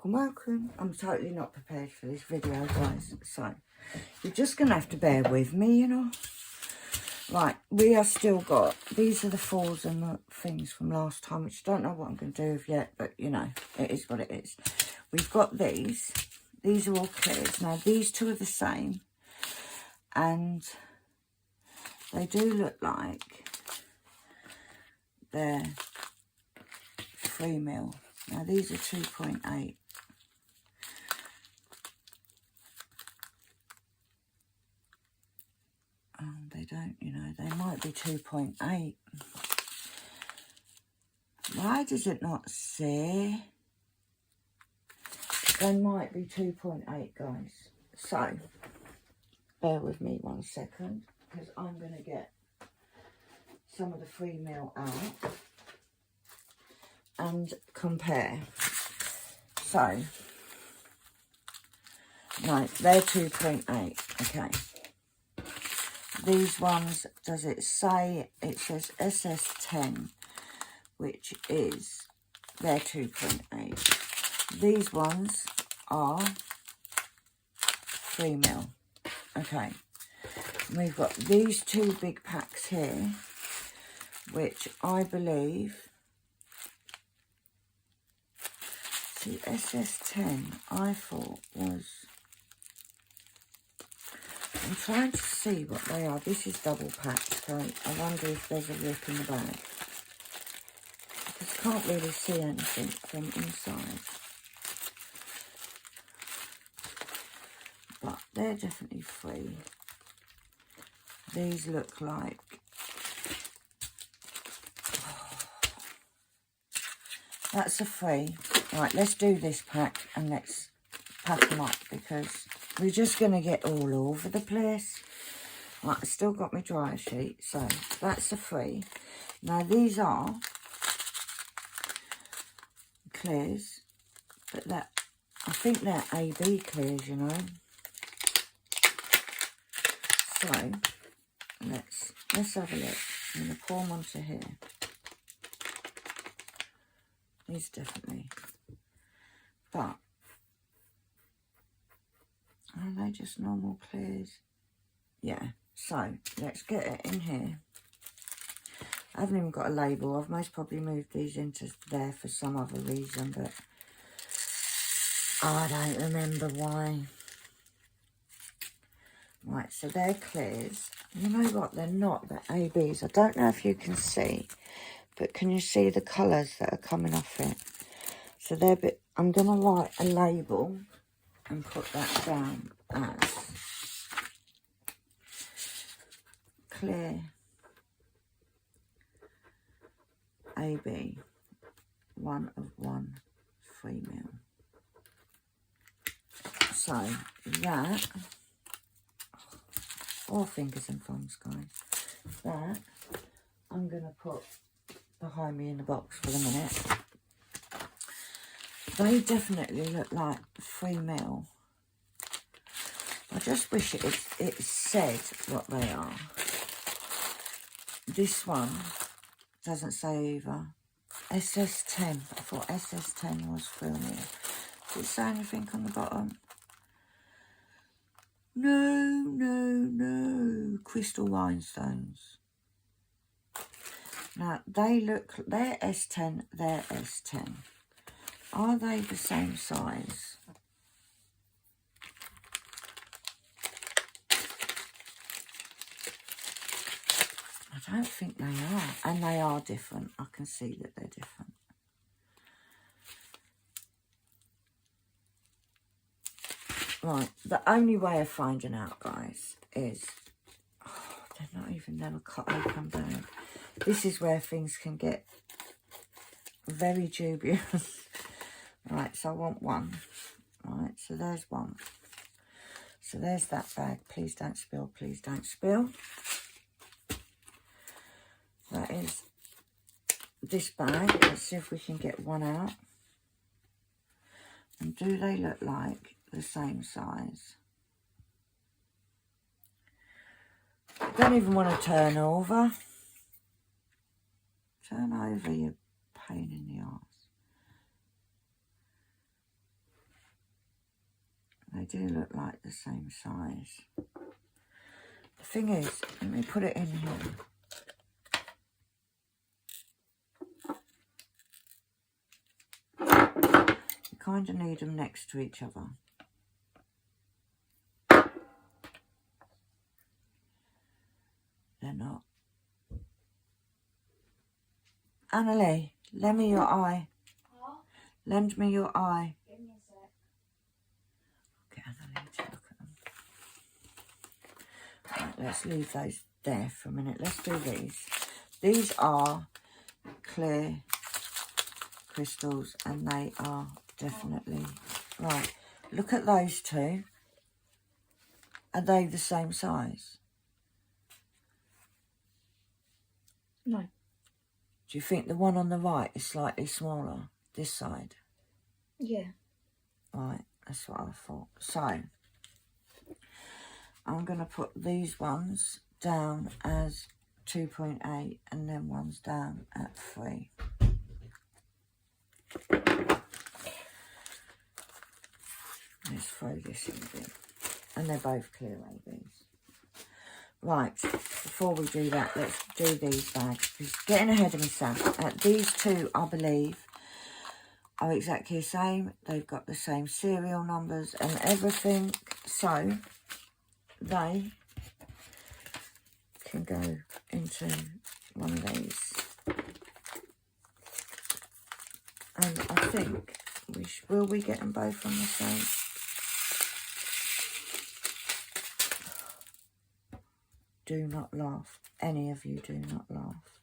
welcome. I'm totally not prepared for this video, guys, so you're just going to have to bear with me, you know. Right, we are still got, these are the falls and the things from last time, which I don't know what I'm going to do with yet, but, you know, it is what it is. We've got these are all clears. Now, these two are the same, and they do look like they're 3mm. Now, these are 2.8. They don't, you know, they might be 2.8. Why does it not say? They might be 2.8, guys. So, bear with me 1 second, because I'm going to get some of the 3mm out and compare. So, right, they're 2.8, okay. These ones, does it say, it says SS10, which is, they're 2.8. These ones are 3mm, okay. We've got these two big packs here, which I believe, see, SS10, I thought was, I'm trying to see what they are. This is double packed, so I wonder if there's a rip in the bag. Because I can't really see anything from inside. But they're definitely free. These look like, that's a free. Right, let's do this pack and let's pack them up, because we're just going to get all over the place. Right, I still got my dryer sheet, so that's a free. Now, these are clears, but that, I think they're AB clears, you know. So, let's have a look. I'm going to pour them onto here. These definitely. But, are they just normal clears? Yeah. So, let's get it in here. I haven't even got a label. I've most probably moved these into there for some other reason, but I don't remember why. Right, so they're clears. You know what? They're not. They're ABs. I don't know if you can see, but can you see the colours that are coming off it? So they're a bit, I'm going to write a label and put that down as clear AB 1 of 1 3mm. So that, 4 fingers and thumbs, guys. That I'm going to put behind me in the box for the minute. They definitely look like 3mm. I just wish it said what they are. This one doesn't say either. SS10. I thought SS10 was 3mm. Does it say anything on the bottom? No, no, no. Crystal rhinestones. Now, they're S10, they're S10. Are they the same size? I don't think they are. And they are different. I can see that they're different. Right, the only way of finding out, guys, is, they're not even never cut open bag. This is where things can get very dubious. Right, so I want one. Right, so there's one. So there's that bag. Please don't spill, please don't spill. That is this bag. Let's see if we can get one out. And do they look like the same size? Don't even want to turn over. Turn over, you pain in the arse. They do look like the same size. The thing is, let me put it in here. You kind of need them next to each other. They're not. Annalie, lend me your eye. What? Lend me your eye. Give me a sec. Get Annalie to look at them. Right, let's leave those there for a minute. Let's do these. These are clear crystals and they are definitely... Right, look at those two. Are they the same size? No. Do you think the one on the right is slightly smaller, this side? Yeah. Right, that's what I thought. So, I'm going to put these ones down as 2.8 and then ones down at 3. Let's throw this in a bit. And they're both clear ABs. Right, before we do that, let's do these bags. Because getting ahead of myself. These two, I believe, are exactly the same. They've got the same serial numbers and everything. So, they can go into one of these. And I think, will we get them both on the same? Do not laugh. Any of you do not laugh.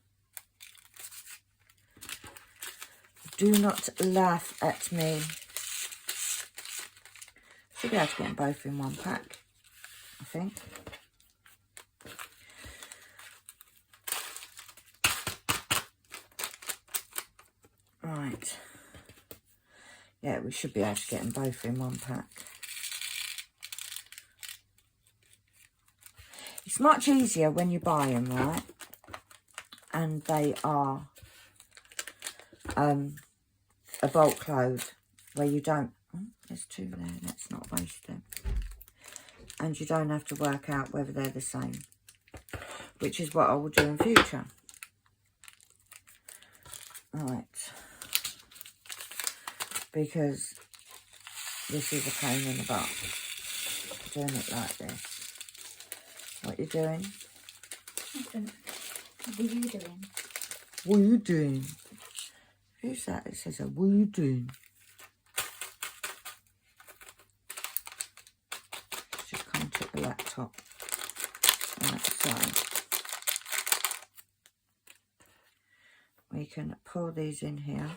Do not laugh at me. Should be able to get them both in one pack, I think. Right. Yeah, we should be able to get them both in one pack. It's much easier when you buy them, right? And they are a bulk load where you don't... Oh, there's two there, let's not waste them. And you don't have to work out whether they're the same, which is what I will do in future. Right. Because this is a pain in the butt, doing it like this. What are you doing? Nothing. What are you doing? What are you doing? Who's that? It says, what are you doing? Just come to the laptop. Right, so we can pour these in here.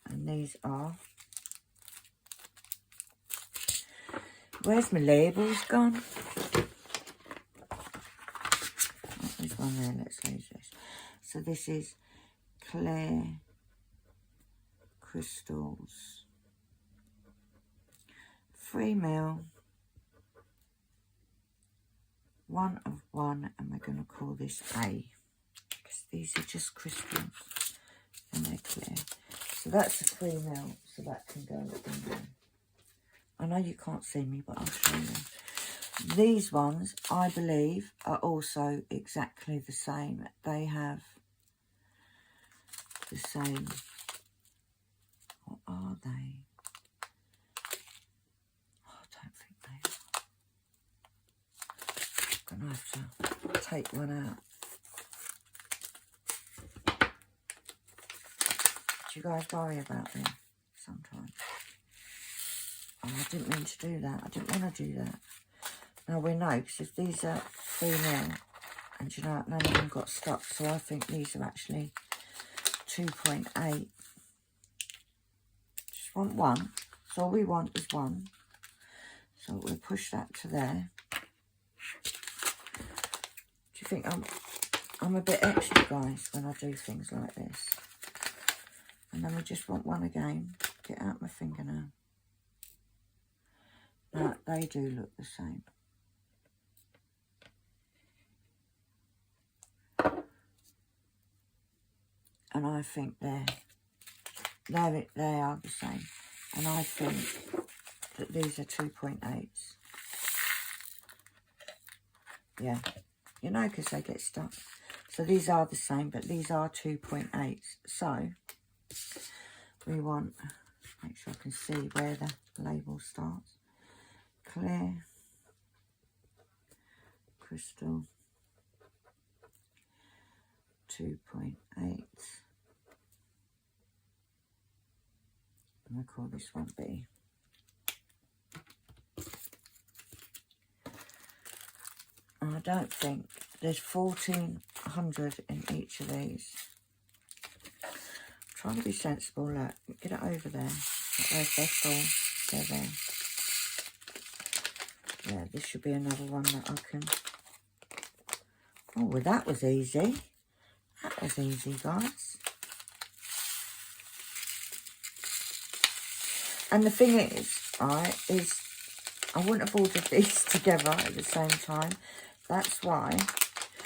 And these are... Where's my labels gone? Oh, there's one there, let's use this. So this is clear crystals. 3 ml. 1 of 1, and we're going to call this A. Because these are just crystals and they're clear. So that's a 3 ml, so that can go in there. I know you can't see me, but I'll show you. These ones, I believe, are also exactly the same. They have the same... What are they? Oh, I don't think they are. I'm going to have to take one out. Do you guys worry about them sometimes? Oh, I didn't mean to do that. I didn't want to do that. Now we know, because if these are 3 ml, and you know, none of them got stuck, so I think these are actually 2.8. Just want 1. So all we want is 1. So we'll push that to there. Do you think I'm a bit extra, guys, when I do things like this? And then we just want 1 again. Get out my fingernail. Now, they do look the same. And I think they are the same. And I think that these are 2.8s. Yeah, you know, because they get stuck. So these are the same, but these are 2.8s. So we want, make sure I can see where the label starts. Clear, crystal, 2.8. I'm going to call this one B. And I don't think there's 1,400 in each of these. I'm trying to be sensible. Look, get it over there. Where's their full? They're there. Yeah, this should be another one that I can. Oh, well, that was easy. That was easy, guys. And the thing is, right, is I wouldn't have ordered these together at the same time. That's why,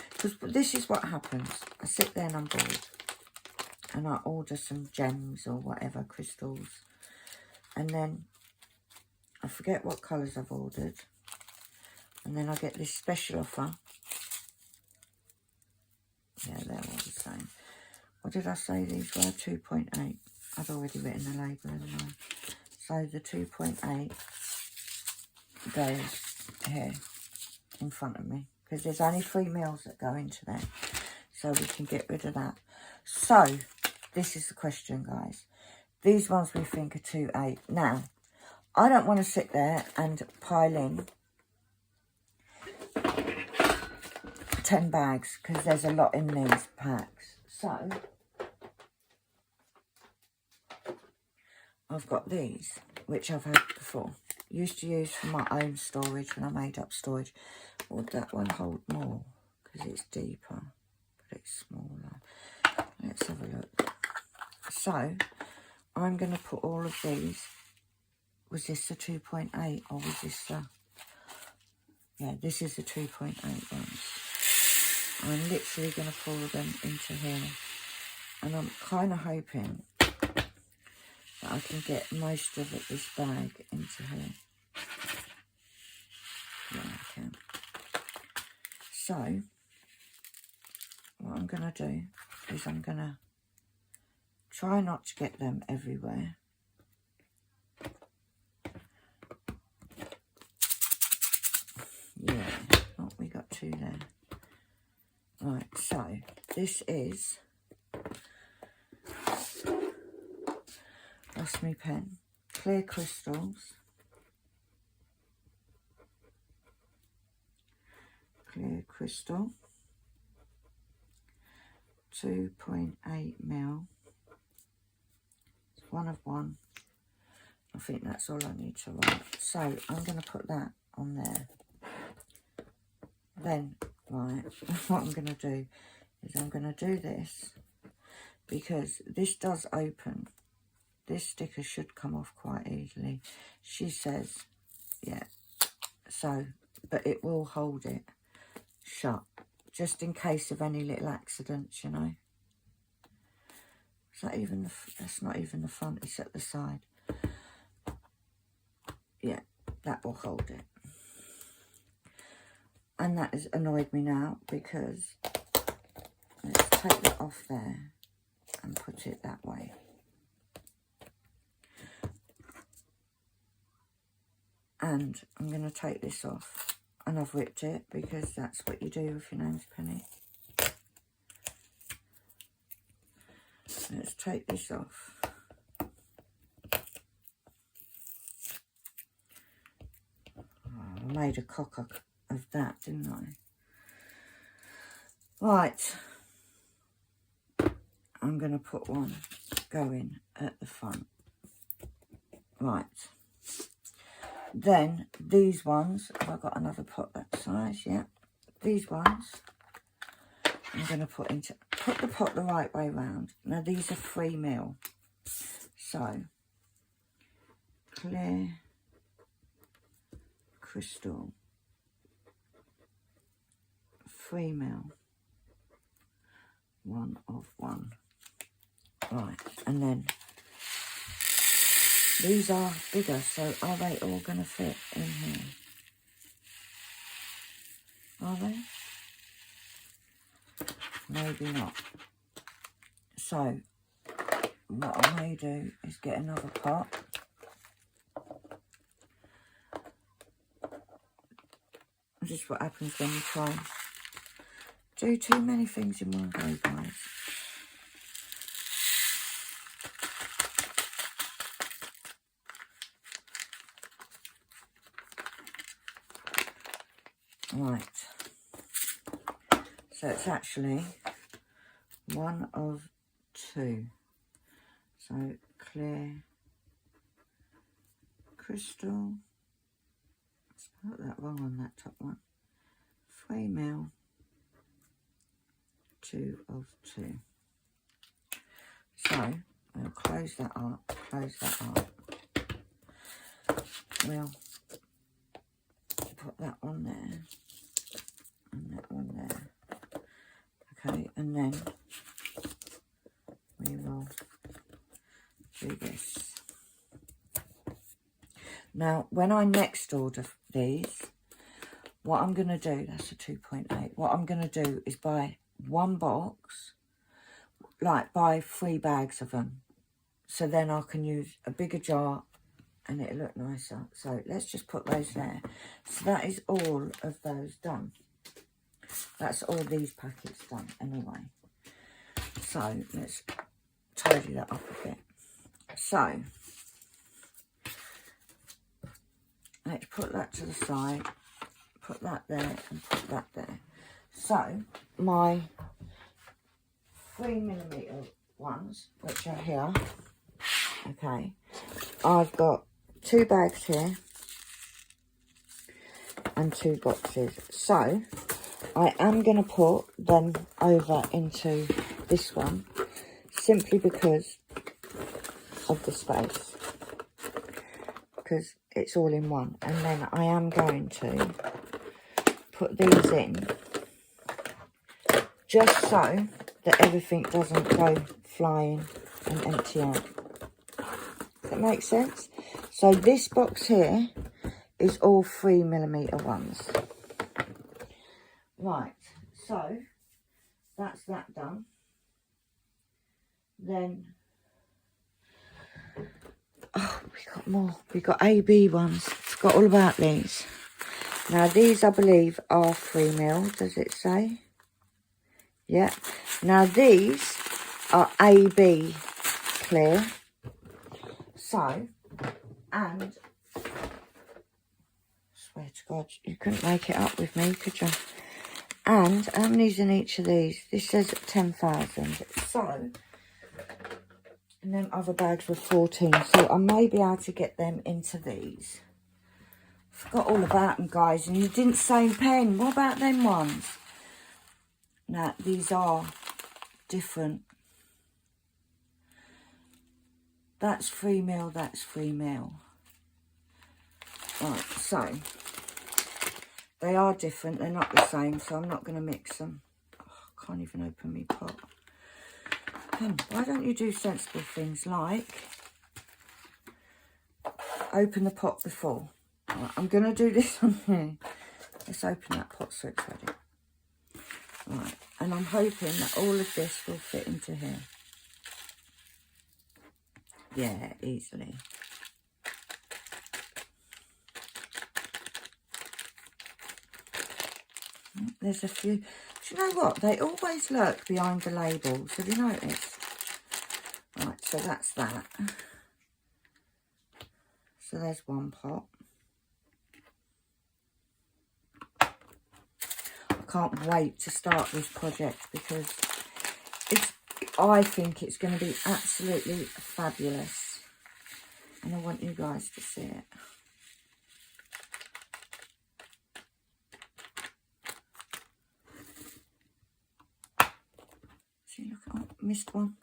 because this is what happens. I sit there and I'm bored. And I order some gems or whatever, crystals. And then I forget what colours I've ordered. And then I get this special offer. Yeah, they're all the same. What did I say these were? 2.8. I'd already written the label, hadn't I? So the 2.8 goes here in front of me. Because there's only 3 mils that go into there. So we can get rid of that. So, this is the question, guys. These ones we think are 2.8. Now, I don't want to sit there and pile in 10 bags. Because there's a lot in these packs. So, I've got these, which I've had before. Used to use for my own storage when I made up storage. Would that one hold more? Because it's deeper, but it's smaller. Let's have a look. So, I'm going to put all of these. Was this the 2.8 or was this the... Yeah, this is the 2.8 ones. I'm literally going to pour them into here. And I'm kind of hoping that I can get most of this bag into here. Yeah, I can. So, what I'm going to do is I'm going to try not to get them everywhere. Yeah, oh, we got 2 there. Right, so this is... Lost my pen. Clear crystals. Clear crystal. 2.8 mil. It's 1 of 1. I think that's all I need to write. So I'm going to put that on there. Then, right, what I'm going to do is I'm going to do this because this does open. This sticker should come off quite easily. She says, yeah. So, but it will hold it shut. Just in case of any little accidents, you know. Is that even the, that's not even the front, it's at the side. Yeah, that will hold it. And that has annoyed me now because let's take that off there and put it that way. And I'm going to take this off. And I've ripped it because that's what you do with your name's penny. Let's take this off. Oh, I made a cock of that, didn't I? Right. I'm going to put one going at the front. Right. Then these ones, have I got another pot that size? Yeah. These ones, I'm going to put the pot the right way round. Now these are 3 mil. So, clear crystal, 3 mil, 1 of 1. Right, and then These are bigger, so are they all going to fit in here? Are they? Maybe not. So, what I may do is get another pot. This is what happens when you try and do too many things in one go, guys. Right. So it's actually one of two. So clear crystal. I spelled that wrong on that top one. 3 ml. 2 of 2. So we'll close that up. Close that up. We'll put that one there. And that one there. Okay, and then we will do this. Now, when I next order these, what I'm going to do, that's a 2.8, what I'm going to do is buy one box, like buy 3 bags of them. So then I can use a bigger jar and it'll look nicer. So let's just put those there. So that is all of those done. That's all these packets done anyway. So let's tidy that up a bit. So let's put that to the side, put that there and put that there. So my 3mm ones, which are here, okay, I've got 2 bags here and 2 boxes. So I am going to put them over into this one simply because of the space, because it's all in one. And then I am going to put these in just so that everything doesn't go flying and empty out. Does that make sense? So this box here is all 3mm ones. Right, so that's that done. Then, oh, we got more. We got AB ones. Forgot all about these. Now these, I believe, are 3mm. Does it say? Yeah. Now these are AB clear. So, and swear to God, you couldn't make it up with me, could you? And how many's in each of these? This says 10,000. So, and then other bags were 14. So I may be able to get them into these. Forgot all about them, guys. And you didn't say pen. What about them ones? Now, these are different. That's 3mm, that's 3mm. Right, so they are different. They're not the same, so I'm not going to mix them. Oh, I can't even open my pot. Why don't you do sensible things like open the pot before? Right, I'm going to do this on here. Let's open that pot so it's ready. Right, and I'm hoping that all of this will fit into here. Yeah, easily. There's a few. Do you know what? They always lurk behind the labels. Have you noticed? Right, so that's that. So there's one pot. I can't wait to start this project because I think it's going to be absolutely fabulous. And I want you guys to see it. See, look, oh, missed one.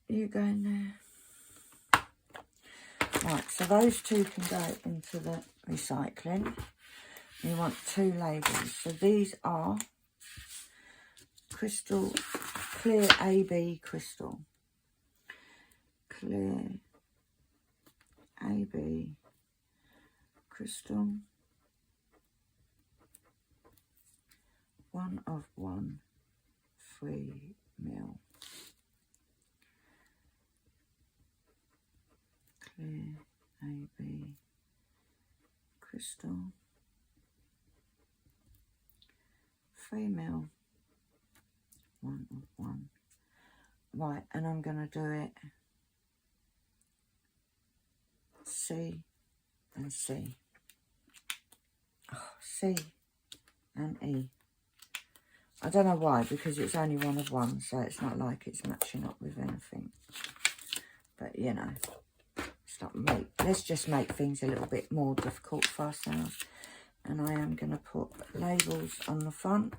You go in there. Right, so those 2 can go into the recycling. You want 2 labels. So these are crystal, clear AB crystal. Clear AB crystal, 1 of 1, 3 mil. Clear AB crystal, 3 mil, 1 of 1. Right, and I'm going to do it C and C. Oh, C and E. I don't know why, because it's only 1 of 1, so it's not like it's matching up with anything. But, you know, it's not let's just make things a little bit more difficult for ourselves. And I am going to put labels on the front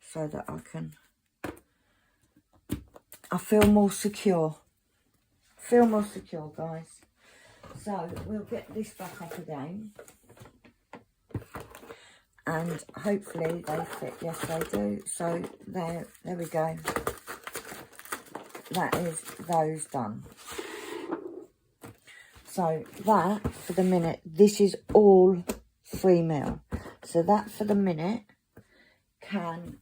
so that I feel more secure. Feel more secure, guys. So we'll get this back up again. And hopefully they fit. Yes, they do. So there we go. That is those done. So that, for the minute, this is all 3 mil. So that, for the minute, can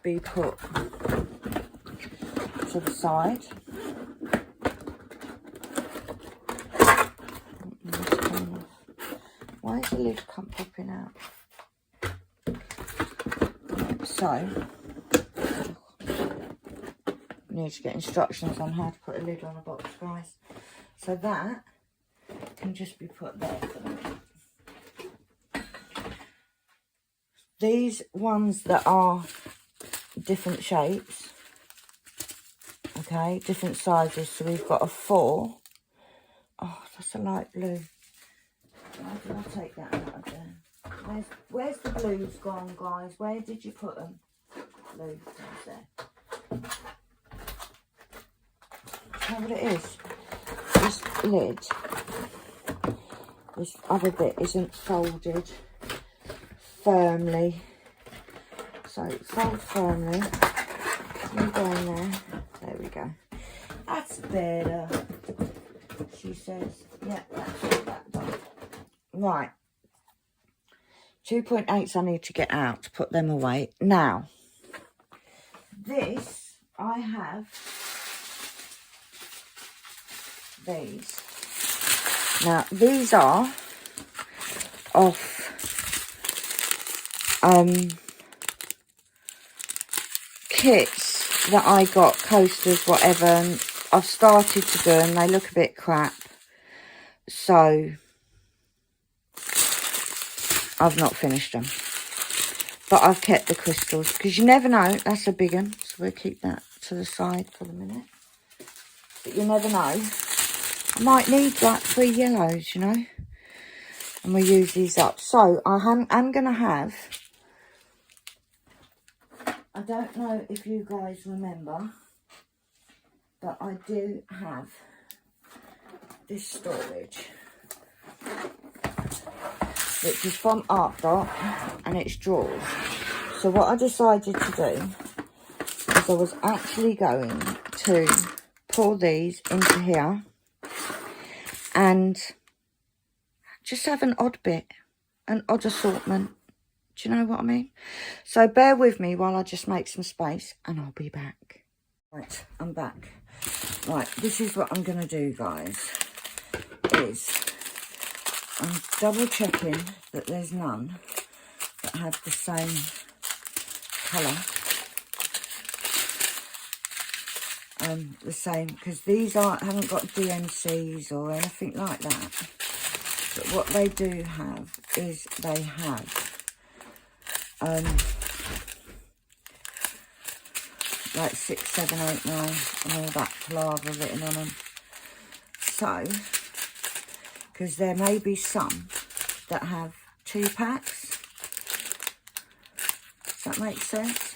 be put to the side. Why is the lid popping out? Right, so, we need to get instructions on how to put a lid on a box, guys. So that can just be put there for the minute. These ones that are different shapes, okay, different sizes. So we've got a 4. Oh, that's a light blue. Why did I take that out of there? Where's the blues gone, guys? Where did you put them? Blue, there. Know what it is? This lid, this other bit isn't folded firmly. So fold firmly. You go in there. There we go. That's better, she says. Yeah, that's all that done. Right. 2.8s I need to get out to put them away. Now, this, I have these. Now, these are off kits that I got, coasters, whatever, and I've started to do them. They look a bit crap, so I've not finished them, but I've kept the crystals because you never know. That's a big one, so we'll keep that to the side for the minute. But you never know, I might need like 3 yellows, you know, and we'll use these up. So I'm gonna have, I don't know if you guys remember, but I do have this storage, which is from Art Dot, and it's drawers. So what I decided to do is I was actually going to pour these into here and just have an odd bit, an odd assortment. Do you know what I mean? So bear with me while I just make some space and I'll be back. Right, I'm back. Right, this is what I'm going to do, guys, is I'm double checking that there's none that have the same colour. The same, because these haven't got DMCs or anything like that. But what they do have is they have like 6, 7, 8, 9 and all that palaver written on them. So, because there may be some that have 2 packs. Does that make sense?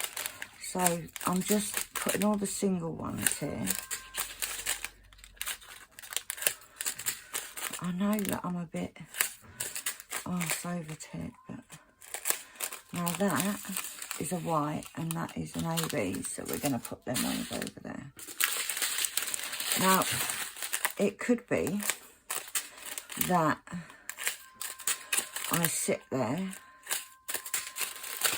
So I'm just putting all the single ones here. I know that I'm a bit arse over tip, but now that is a white and that is an AB, so we're going to put them ones over there. Now, it could be that I sit there.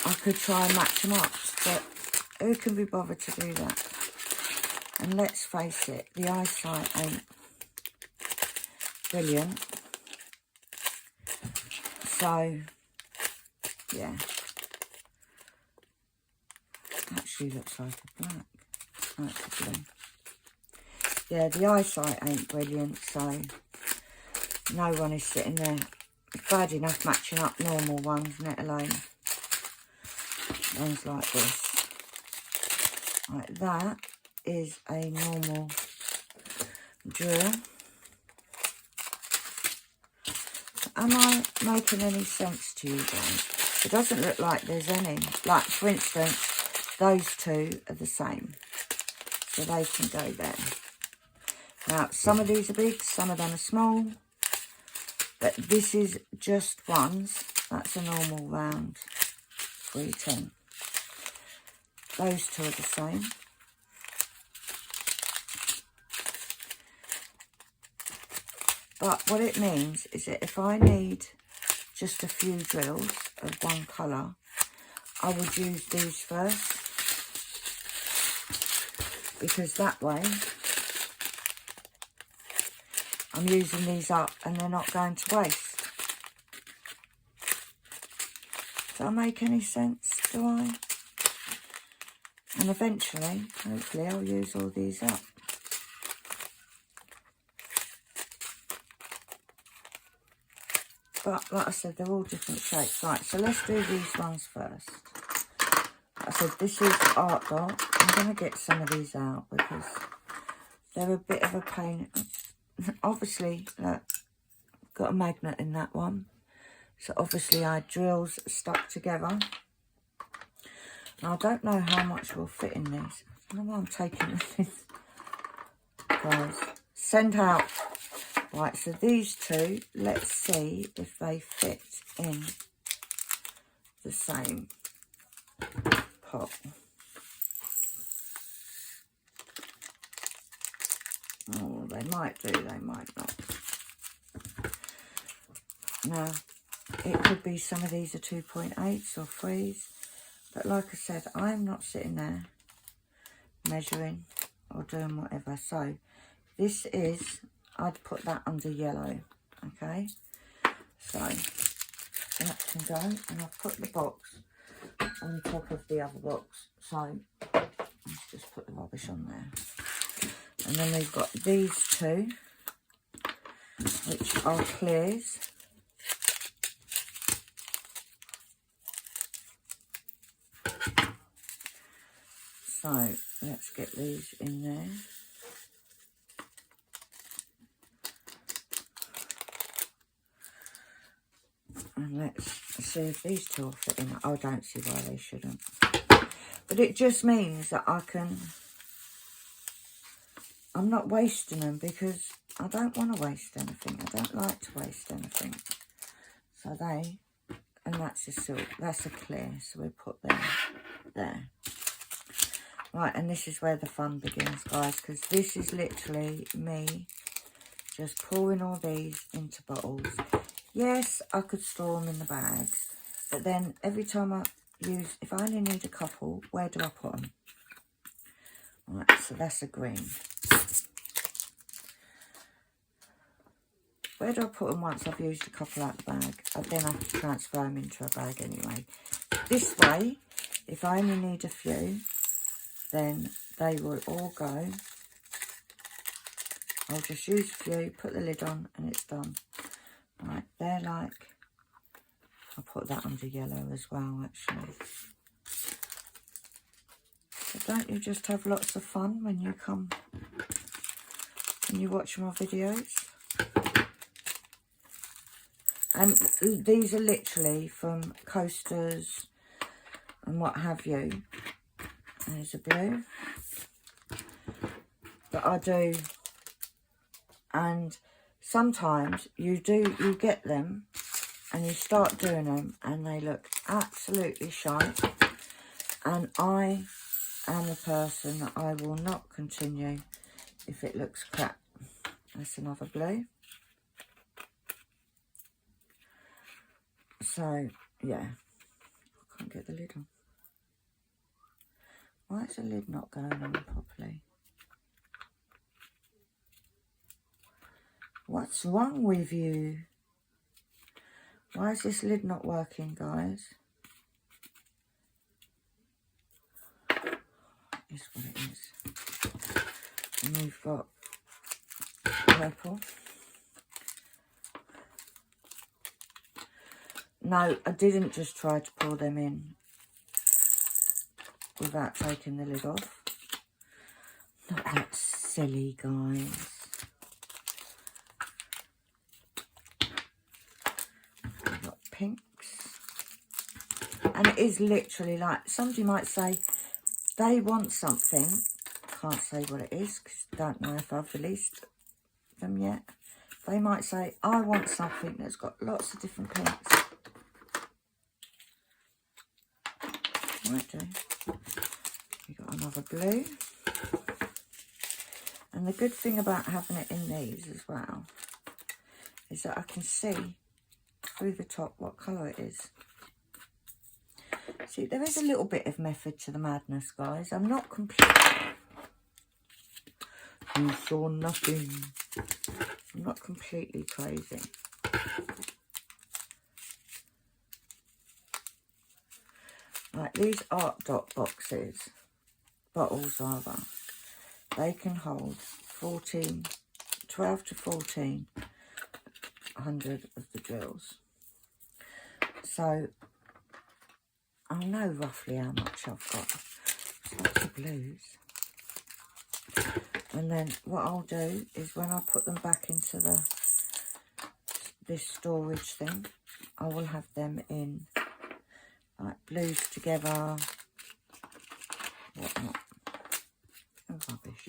I could try and match them up, but who can be bothered to do that? And let's face it, the eyesight ain't brilliant. So, yeah. Actually looks like a black. That's a blue. Yeah, the eyesight ain't brilliant, so no one is sitting there. It's bad enough matching up normal ones, let alone ones like this. Like that is a normal drill. Am I making any sense to you guys? It doesn't look like there's any. Like, for instance, those two are the same. So they can go there. Now, some of these are big, some of them are small. But this is just ones. That's a normal round 310. Those two are the same. But what it means is that if I need just a few drills of one colour, I would use these first. Because that way, I'm using these up and they're not going to waste. Does that make any sense? Do I? And eventually, hopefully, I'll use all these up. But like I said, they're all different shapes. Right, so let's do these ones first. Like I said, this is Art Dot. I'm going to get some of these out because they're a bit of a pain. Obviously, look, got a magnet in that one. So obviously our drills stuck together. Now I don't know how much will fit in these. I don't know why I'm taking this. Guys, send out. Right, so these two, let's see if they fit in the same pot. Oh, they might do, they might not. Now, it could be some of these are 2.8s or 3s. But like I said, I'm not sitting there measuring or doing whatever. So, this is, I'd put that under yellow, okay? So, that can go. And I've put the box on top of the other box. So, let's just put the rubbish on there. And then we've got these two, which are clears. So, let's get these in there. And let's see if these two will fit in. I don't see why they shouldn't. But it just means that I'm not wasting them because I don't want to waste anything. I don't like to waste anything. So and that's a silk, that's a clear. So we put them there. Right, and this is where the fun begins, guys, because this is literally me just pouring all these into bottles. Yes, I could store them in the bags, but then every time I use, if I only need a couple, where do I put them? Right, so that's a green. Where do I put them once I've used a couple out of the bag? I then have to transfer them into a bag anyway. This way, if I only need a few, then they will all go. I'll just use a few, put the lid on, and it's done. Right, they're like, I'll put that under yellow as well, actually. So don't you just have lots of fun when you watch my videos? And these are literally from coasters and what have you. There's a blue that I do, and sometimes you get them and you start doing them and they look absolutely shite, and I am a person that I will not continue if it looks crap. That's another blue. So, yeah. I can't get the lid on. Why is the lid not going on properly? What's wrong with you? Why is this lid not working, guys? Is what it is. And we've got purple. No, I didn't just try to pour them in without taking the lid off. Not that silly, guys. We've got pinks. And it is literally like, somebody might say, they want something. Can't say what it is, because I don't know if I've released them yet. They might say, I want something that's got lots of different pinks. Might do. We got another blue. And the good thing about having it in these as well is that I can see through the top what colour it is. See, there is a little bit of method to the madness, guys. I'm not completely... You saw nothing. I'm not completely crazy. Right, these Art Dot boxes, bottles rather, they can hold 12 to 1400 of the drills. So, I know roughly how much I've got. Lots of blues. And then what I'll do is when I put them back into this storage thing, I will have them in like blues together, whatnot. Oh, rubbish.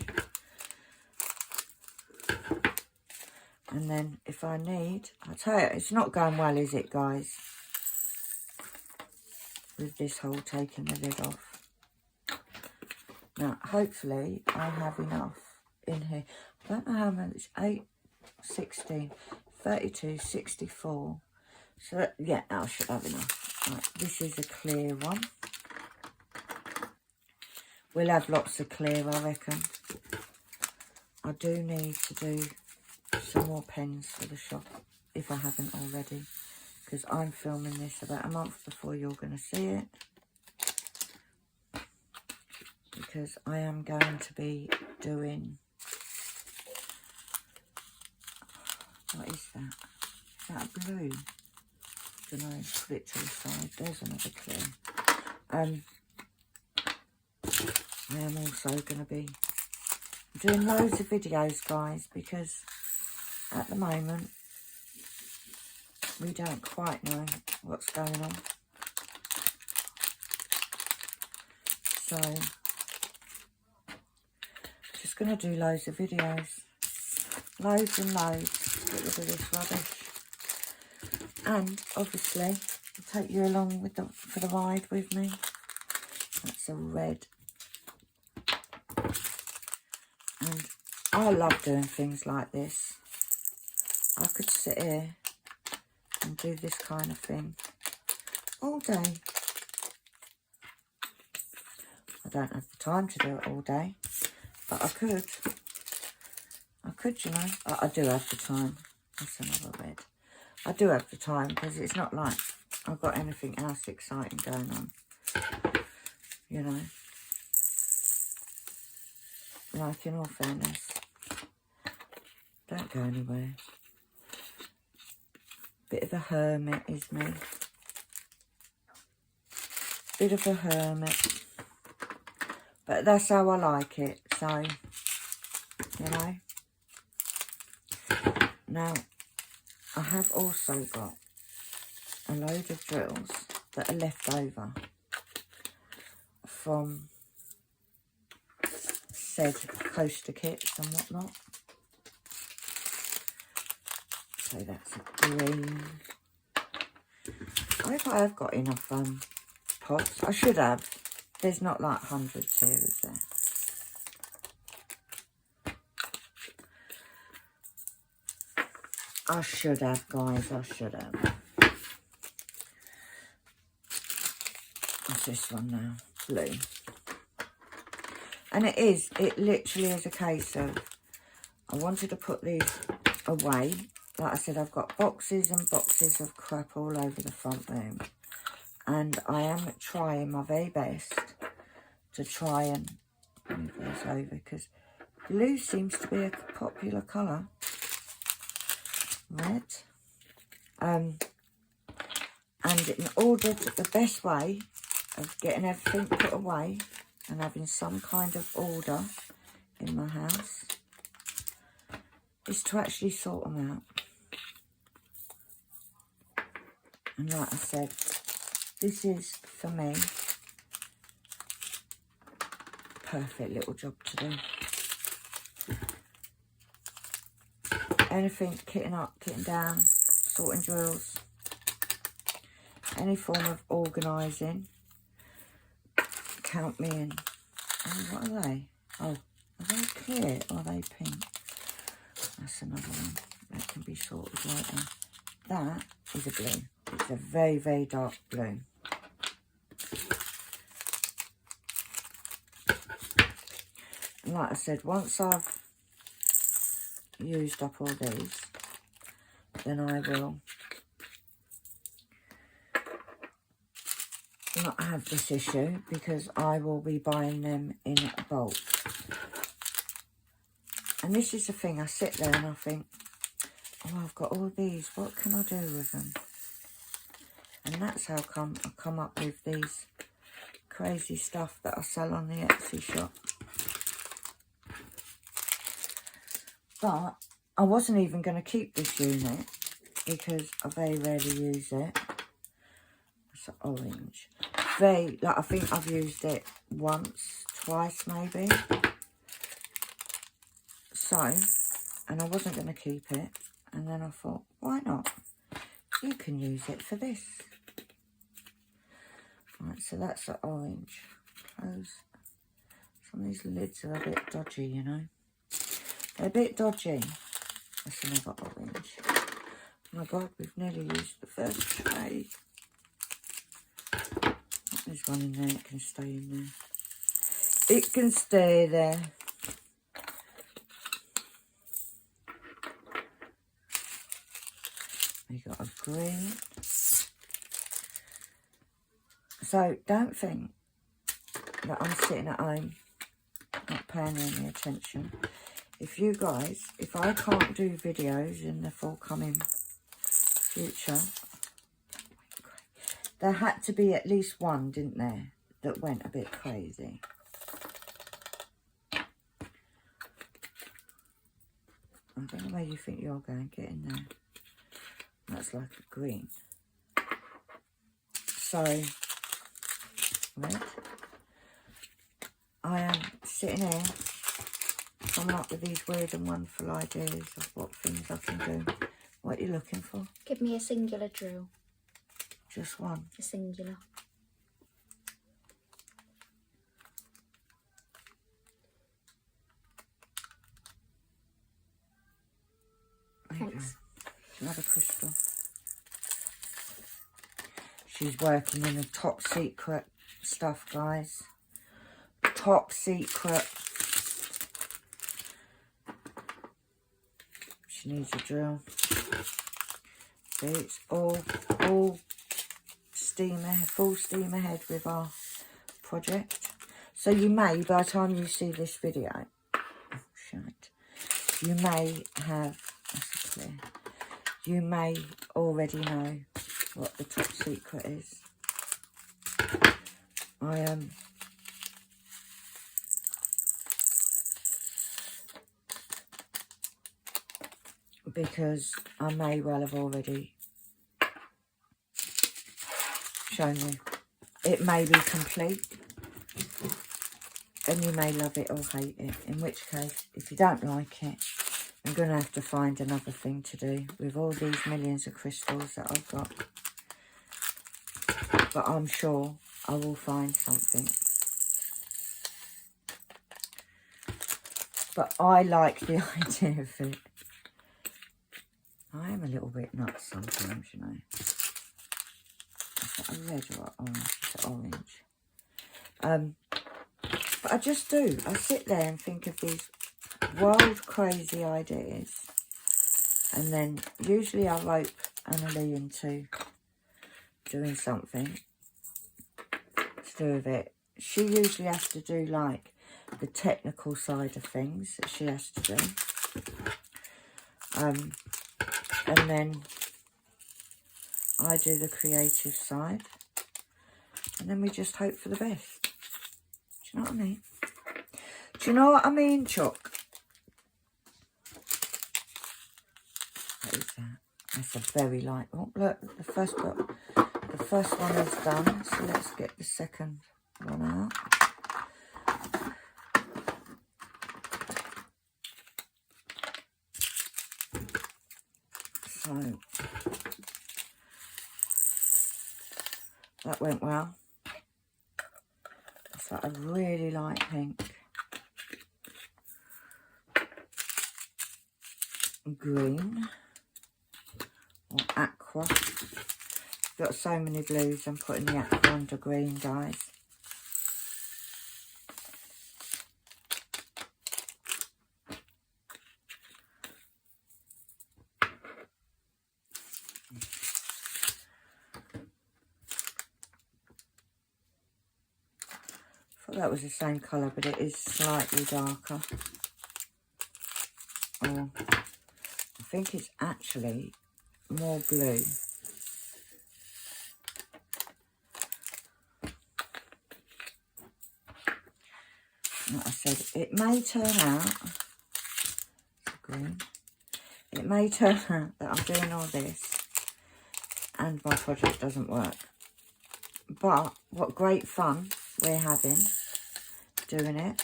And then if I need, I tell you, it's not going well, is it, guys? With this whole taking the lid off. Now, hopefully, I have enough in here. I don't know how much. 8, 16, 32, 64. So, yeah, I should have enough. Right, this is a clear one. We'll have lots of clear, I reckon. I do need to do some more pens for the shop, if I haven't already. Because I'm filming this about a month before you're going to see it. Because I am going to be doing... What is that? Is that a blue? I don't know, put it to the side. There's another clear. I am also going to be doing loads of videos, guys, because at the moment we don't quite know what's going on. So, just going to do loads of videos. Loads and loads. Get rid of this rubbish. And, obviously, I'll take you along with for the ride with me. That's a red. And I love doing things like this. I could sit here and do this kind of thing all day. I don't have the time to do it all day, but I could. I could, you know. I do have the time. That's another red. I do have the time because it's not like I've got anything else exciting going on. You know. Like, in all fairness, don't go anywhere. Bit of a hermit is me. Bit of a hermit. But that's how I like it, so, you know. Now, I have also got a load of drills that are left over from said coaster kits and whatnot. So that's a green. I hope I have got enough pots. I should have. There's not like hundreds here, is there? I should have, guys. I should have. What's this one now? Blue. And it literally is a case of, I wanted to put these away. Like I said, I've got boxes and boxes of crap all over the front room. And I am trying my very best to try and move those over, because blue seems to be a popular colour. Red. And in order to, the best way of getting everything put away and having some kind of order in my house is to actually sort them out. And like I said, this is, for me, perfect little job to do. Anything kitting up, kitting down, sorting drills, any form of organising, count me in. Oh, what are they? Oh, are they clear or are they pink? That's another one that can be sorted later. That is a blue. It's a very, very dark blue. And like I said, once I've used up all these, then I will not have this issue, because I will be buying them in bulk. And this is the thing, I sit there and I think, oh, I've got all these, what can I do with them? And that's how I come up with these crazy stuff that I sell on the Etsy shop. But I wasn't even going to keep this unit because I very rarely use it. It's orange. Like I think I've used it once, twice maybe. So, and I wasn't going to keep it. And then I thought, why not? You can use it for this. Right, so that's the orange. Close. Some of these lids are a bit dodgy, you know. They're a bit dodgy. That's another orange. Oh my God, we've nearly used the first tray. There's one in there, it can stay in there. It can stay there. We got a green. So don't think that I'm sitting at home not paying any attention. If you guys, if I can't do videos in the forthcoming future, there had to be at least one, didn't there, that went a bit crazy. I don't know where you think you're going. Get in there. That's like a green. So, red. I am sitting here coming up with these weird and wonderful ideas of what things I can do. What are you looking for? Give me a singular drill. Just one. A singular. Thanks. Another crystal. She's working in the top secret stuff, guys. Top secret. She needs a drill. See, it's all steam ahead, full steam ahead with our project. So you may, by the time you see this video, oh shit, you may have, that's clear, you may already know what the top secret is. I am because I may well have already shown you. It may be complete and you may love it or hate it, in which case, if you don't like it, I'm going to have to find another thing to do with all these millions of crystals that I've got. But I'm sure I will find something. But I like the idea of it. I am a little bit nuts sometimes, you know. Is that a red or orange? It's orange. But I just do. I sit there and think of these wild, crazy ideas. And then usually I rope Annalie into doing something to do with it. She usually has to do like the technical side of things that she has to do. And then I do the creative side. And then we just hope for the best. Do you know what I mean? Do you know what I mean, Chuck? What is that? That's a very light. Oh, look, the first one is done. So let's get the second one out. So that went well. It's like a really light pink. Green or aqua. Got so many blues, I'm putting the aqua under green, guys. I thought that was the same colour, but it is slightly darker. Or I think it's actually more blue. Like I said, it may turn out, green, it may turn out that I'm doing all this and my project doesn't work. But what great fun we're having doing it.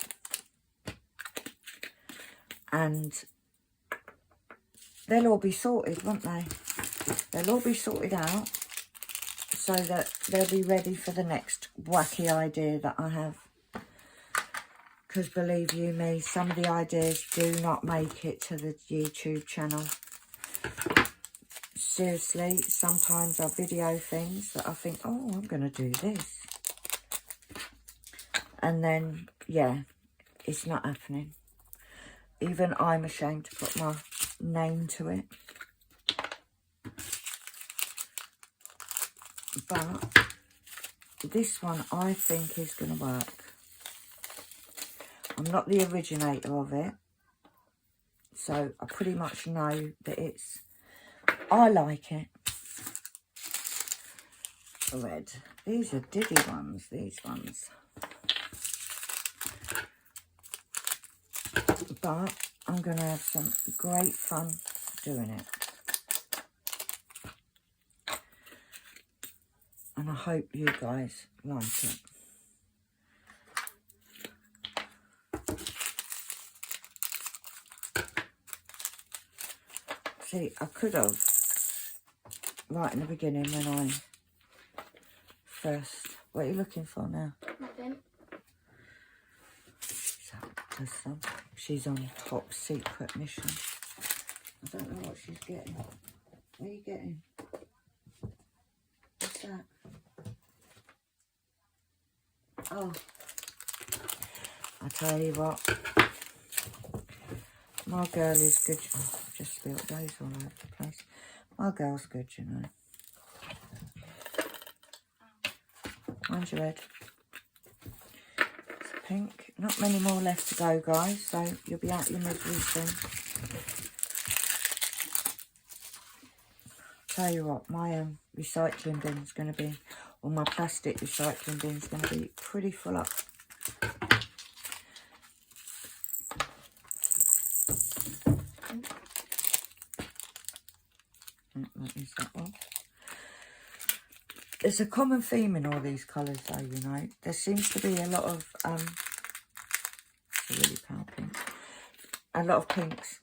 And they'll all be sorted, won't they? They'll all be sorted out so that they'll be ready for the next wacky idea that I have. Because believe you me, some of the ideas do not make it to the YouTube channel. Seriously, sometimes I video things that I think, oh, I'm going to do this. And then, yeah, it's not happening. Even I'm ashamed to put my name to it. But this one I think is going to work. I'm not the originator of it. So I pretty much know that I like it. Red. These are diddy ones, these ones. But I'm going to have some great fun doing it. And I hope you guys like it. See, I could have, right in the beginning when I first... What are you looking for now? Nothing. She's on top secret mission. I don't know what she's getting. What are you getting? What's that? Oh, I tell you what, my girl is good. Oh, I've just spilled those all over the place. My girl's good, you know. Mine's red. It's pink. Not many more left to go, guys, so you'll be out your misery soon. Tell you what, my recycling bin's going to be, or my plastic recycling bin's going to be pretty full up. That is that one. There's a common theme in all these colours though, you know. There seems to be a lot of, it's a really pale pink, a lot of pinks.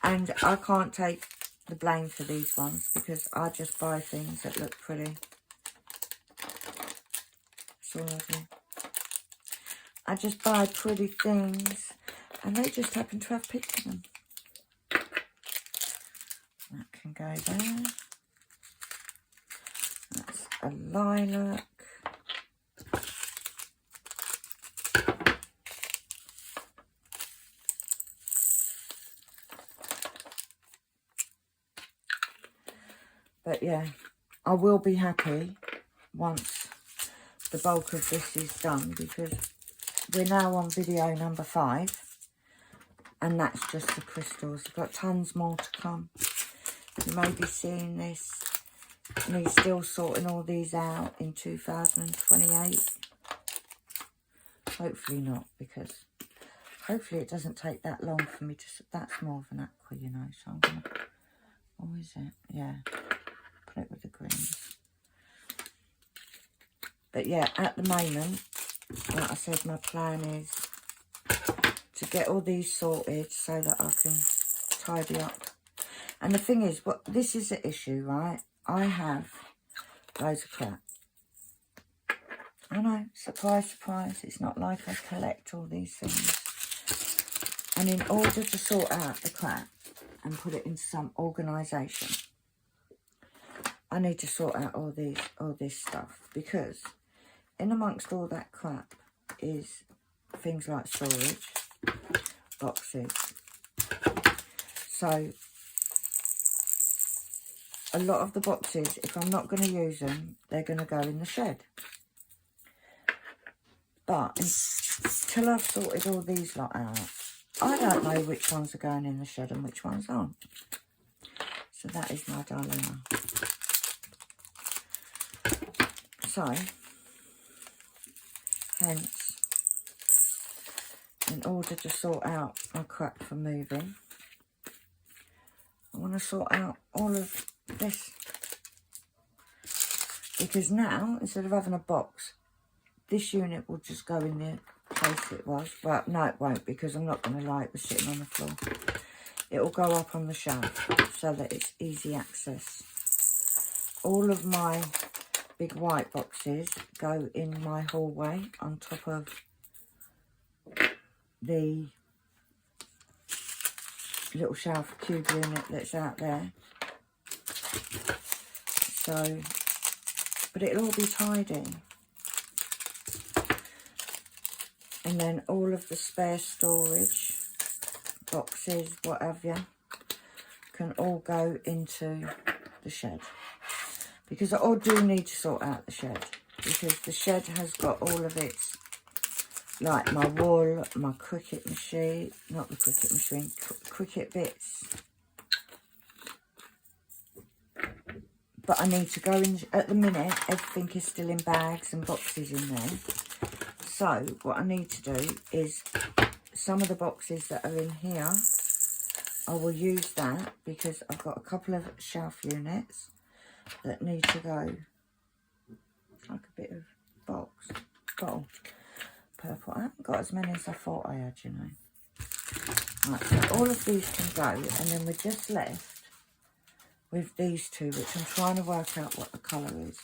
And I can't take the blame for these ones because I just buy things that look pretty. That's all I do. I just buy pretty things and they just happen to have pink in them. go there. That's a lilac. But yeah, I will be happy once the bulk of this is done, because we're now on video number 5 and that's just the crystals. I've got tons more to come. You may be seeing this, me still sorting all these out in 2028. Hopefully not, because hopefully it doesn't take that long for me to... That's more of an aqua, you know, so I'm going to... Oh, is it? Yeah. Put it with the greens. But yeah, at the moment, like I said, my plan is to get all these sorted so that I can tidy up. And the thing is, this is the issue, right? I have loads of crap. I know, surprise, surprise. It's not like I collect all these things. And in order to sort out the crap and put it into some organisation, I need to sort out all this stuff, because in amongst all that crap is things like storage, boxes. So a lot of the boxes, if I'm not going to use them, they're going to go in the shed. But until I've sorted all these lot out, I don't know which ones are going in the shed and which ones aren't. So that is my dilemma. So, hence, in order to sort out my crap for moving, I want to sort out all of this. Because now, instead of having a box, this unit will just go in the place it was. Well, no, it won't, because I'm not going to lie, it was sitting on the floor. It will go up on the shelf so that it's easy access. All of my big white boxes go in my hallway on top of the little shelf cube unit that's out there. So, but it'll all be tidy. And then all of the spare storage, boxes, what have you, can all go into the shed. Because I do need to sort out the shed. Because the shed has got all of its, like my wool, my cricket machine, not the cricket machine, cricket bits. But I need to go in, at the minute, everything is still in bags and boxes in there. So, what I need to do is, some of the boxes that are in here, I will use that, because I've got a couple of shelf units that need to go, like a bit of bottle, purple. I haven't got as many as I thought I had, you know. Right, so all of these can go, and then we're just left with these two, which I'm trying to work out what the colour is.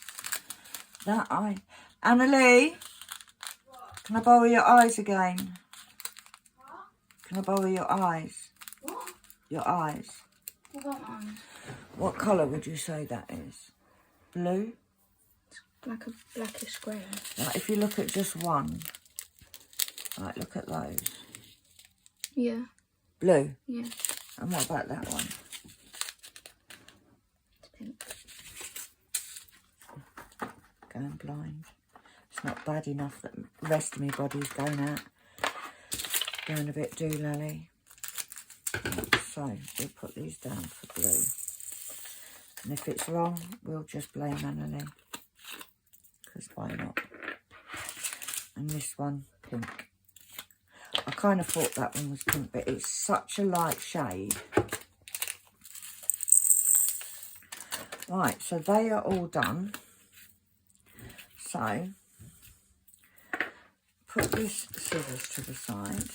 Annalie, can I borrow your eyes again? What? Can I borrow your eyes? What? Your eyes. What eyes? What colour would you say that is? Blue? It's like a blackish grey. Like if you look at just one, like look at those. Yeah. Blue? Yeah. And what about that one? It's pink. Going blind. It's not bad enough that the rest of my body's going out. Going a bit doolally. So we'll put these down for blue. And if it's wrong, we'll just blame Annalie. Because why not? And this one, pink. I kind of thought that one was pink, but it's such a light shade. Right, so they are all done. So, put these scissors to the side,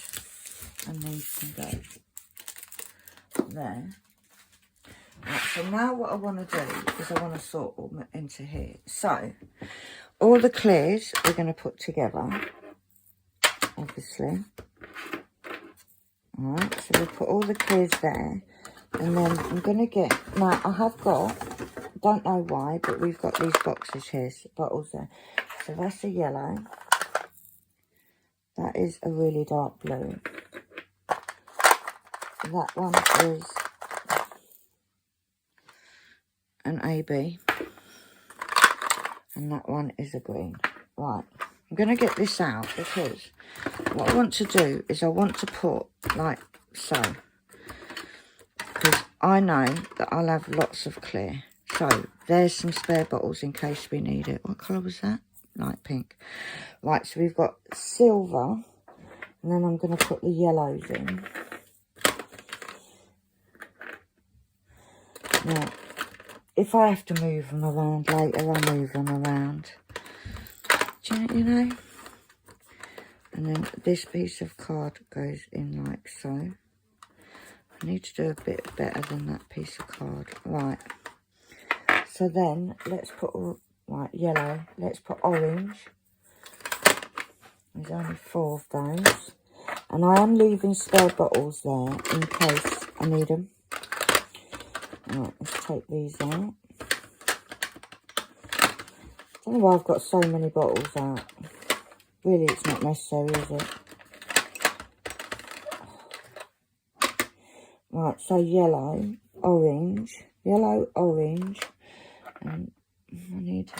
and these can go there. Right, so now what I want to do is I want to sort them into here. So, all the clears we're going to put together, obviously. Alright, so we'll put all the clears there. And then I'm going to get, now I have got, don't know why, but we've got these boxes here, bottles there. So that's a yellow. That is a really dark blue. That one is an AB. And that one is a green. Right, I'm going to get this out because what I want to do is I want to put like so. Because I know that I'll have lots of clear. So there's some spare bottles in case we need it. What colour was that? Light pink. Right, so we've got silver. And then I'm going to put the yellows in. Now, if I have to move them around later, I'll move them around. Do you know? And then this piece of card goes in like so. I need to do a bit better than that piece of card. Right. So then, let's put, right, yellow. Let's put orange. There's only 4 of those. And I am leaving spare bottles there in case I need them. Right, let's take these out. I don't know why I've got so many bottles out. Really, it's not necessary, is it? Right, so yellow, orange, and I need,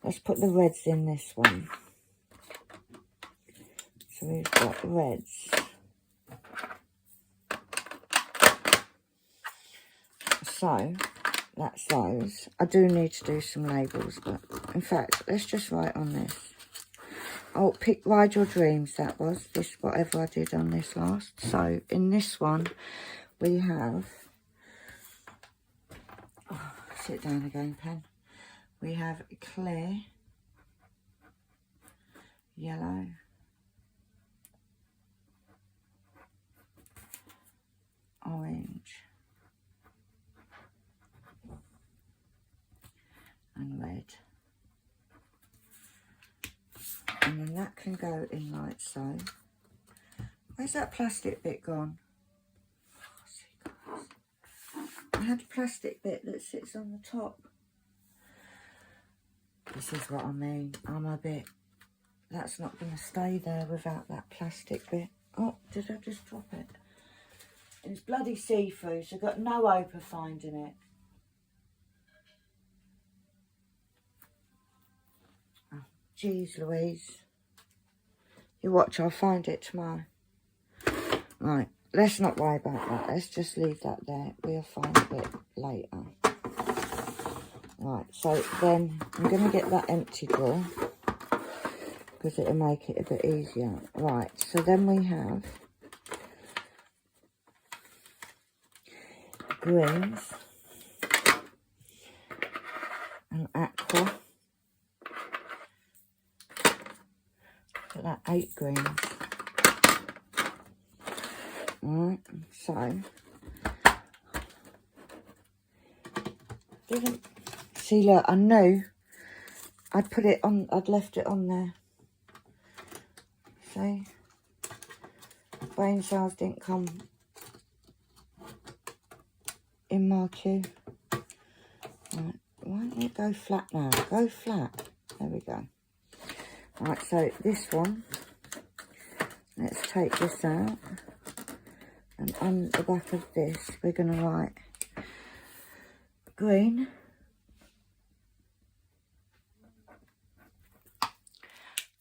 let's put the reds in this one. So we've got reds. So, that's those. I do need to do some labels, but in fact, let's just write on this. Oh, ride your dreams, that was. This, whatever I did on this last. So, in this one, we have, oh, sit down again, pen. We have clear, yellow, orange, and red. And then that can go in like so. Where's that plastic bit gone? I had a plastic bit that sits on the top. This is what I mean. I'm a bit, that's not going to stay there without that plastic bit. Oh, did I just drop it? It's bloody see-through, so I've got no hope of finding it. Oh, geez, Louise. You watch, I'll find it tomorrow. Right, let's not worry about that. Let's just leave that there. We'll find it later. Right, so then I'm going to get that empty drawer because it'll make it a bit easier. Right, so then we have greens and aqua. Put that 8 greens. Alright, so didn't see, look, I knew I'd put it on, I'd left it on there. See, brain cells didn't come in my queue. Right, why don't it go flat now? Go flat. There we go. Right, so this one, let's take this out. And on the back of this, we're going to write green,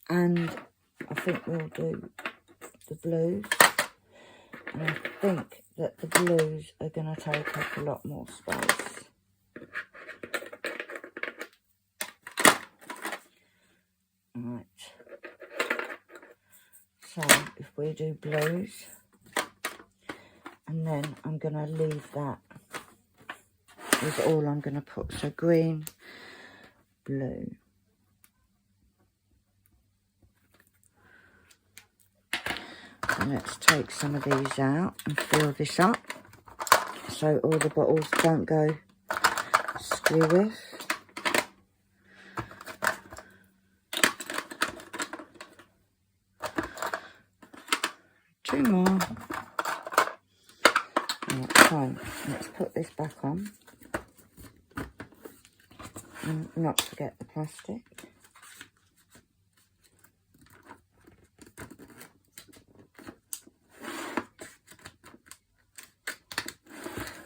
and I think we'll do the blues, and I think that the blues are going to take up a lot more space. Right, so if we do blues, and then I'm going to leave that is all I'm going to put. So green, blue. And let's take some of these out and fill this up so all the bottles don't go skew with. Two more. Right, So let's put this back on. And not forget the plastic.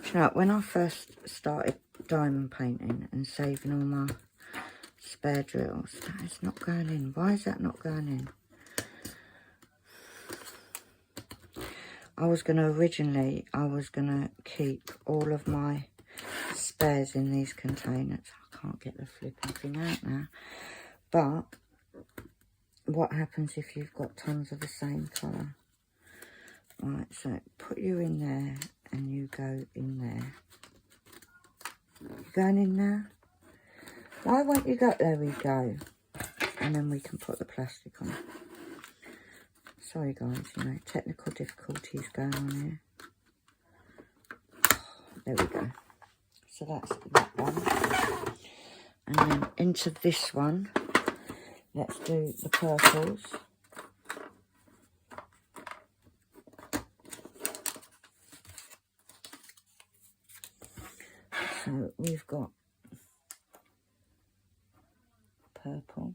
You know, when I first started diamond painting and saving all my spare drills, that is not going in. Why is that not going in? I was going to keep all of my spares in these containers. I can't get the flipping thing out now. But what happens if you've got tons of the same colour? Right, so put you in there and you go in there. You going in there? Why won't you go? There we go. And then we can put the plastic on. Sorry guys, you know, technical difficulties going on here. There we go. So that's that one. And then into this one, let's do the purples. So we've got purple,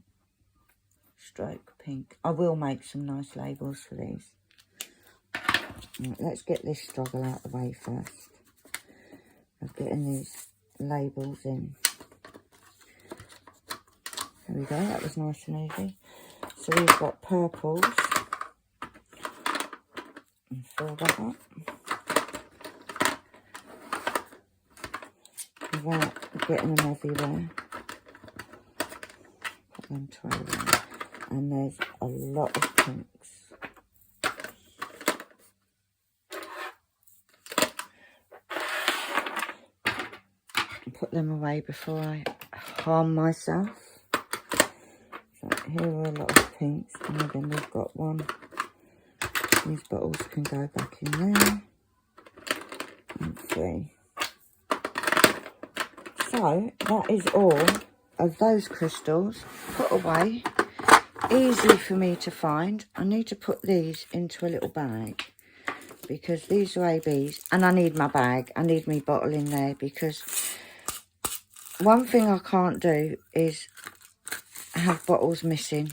stroke pink. I will make some nice labels for these. Right, let's get this struggle out of the way first. Of getting these labels in. There we go, that was nice and easy. So we've got purples. And fill that up. Without getting them everywhere. Put them to everywhere. And there's a lot of pinks. Put them away before I harm myself. So here are a lot of pinks, and then we've got one. These bottles can go back in there. And 3. So that is all of those crystals put away. Easy for me to find. I need to put these into a little bag because these are ABs, and I need my bag. I need my bottle in there because one thing I can't do is have bottles missing,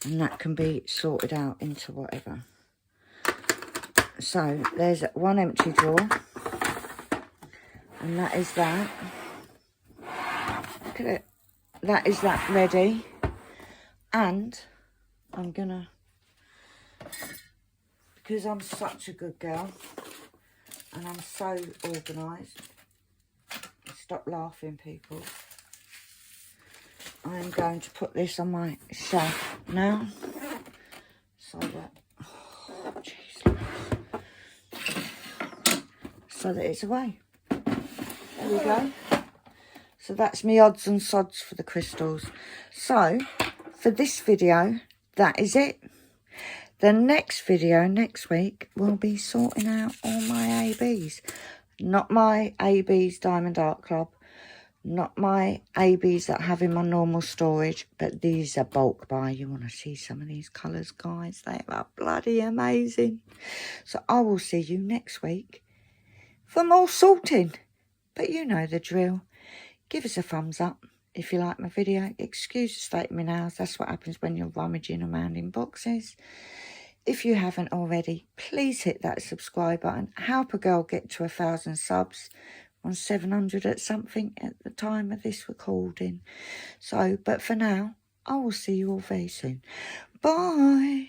and that can be sorted out into whatever. So there's one empty drawer, and that is that. Look at it. That is that ready. And I'm gonna, because I'm such a good girl and I'm so organised, stop laughing people, I'm going to put this on my shelf now, so that, oh, jeez, so that it's away. There we go. So that's me odds and sods for the crystals. So for this video, that is it. The next video next week will be sorting out all my ABs. Not my ABs Diamond Art Club. Not my ABs that I have in my normal storage. But these are bulk buy. You want to see some of these colours, guys. They are bloody amazing. So I will see you next week for more sorting. But you know the drill. Give us a thumbs up if you like my video. Excuse the state of my nails. That's what happens when you're rummaging around in boxes. If you haven't already, please hit that subscribe button. Help a girl get to 1,000 subs. On 700 at something at the time of this recording. So, but for now, I will see you all very soon. Bye.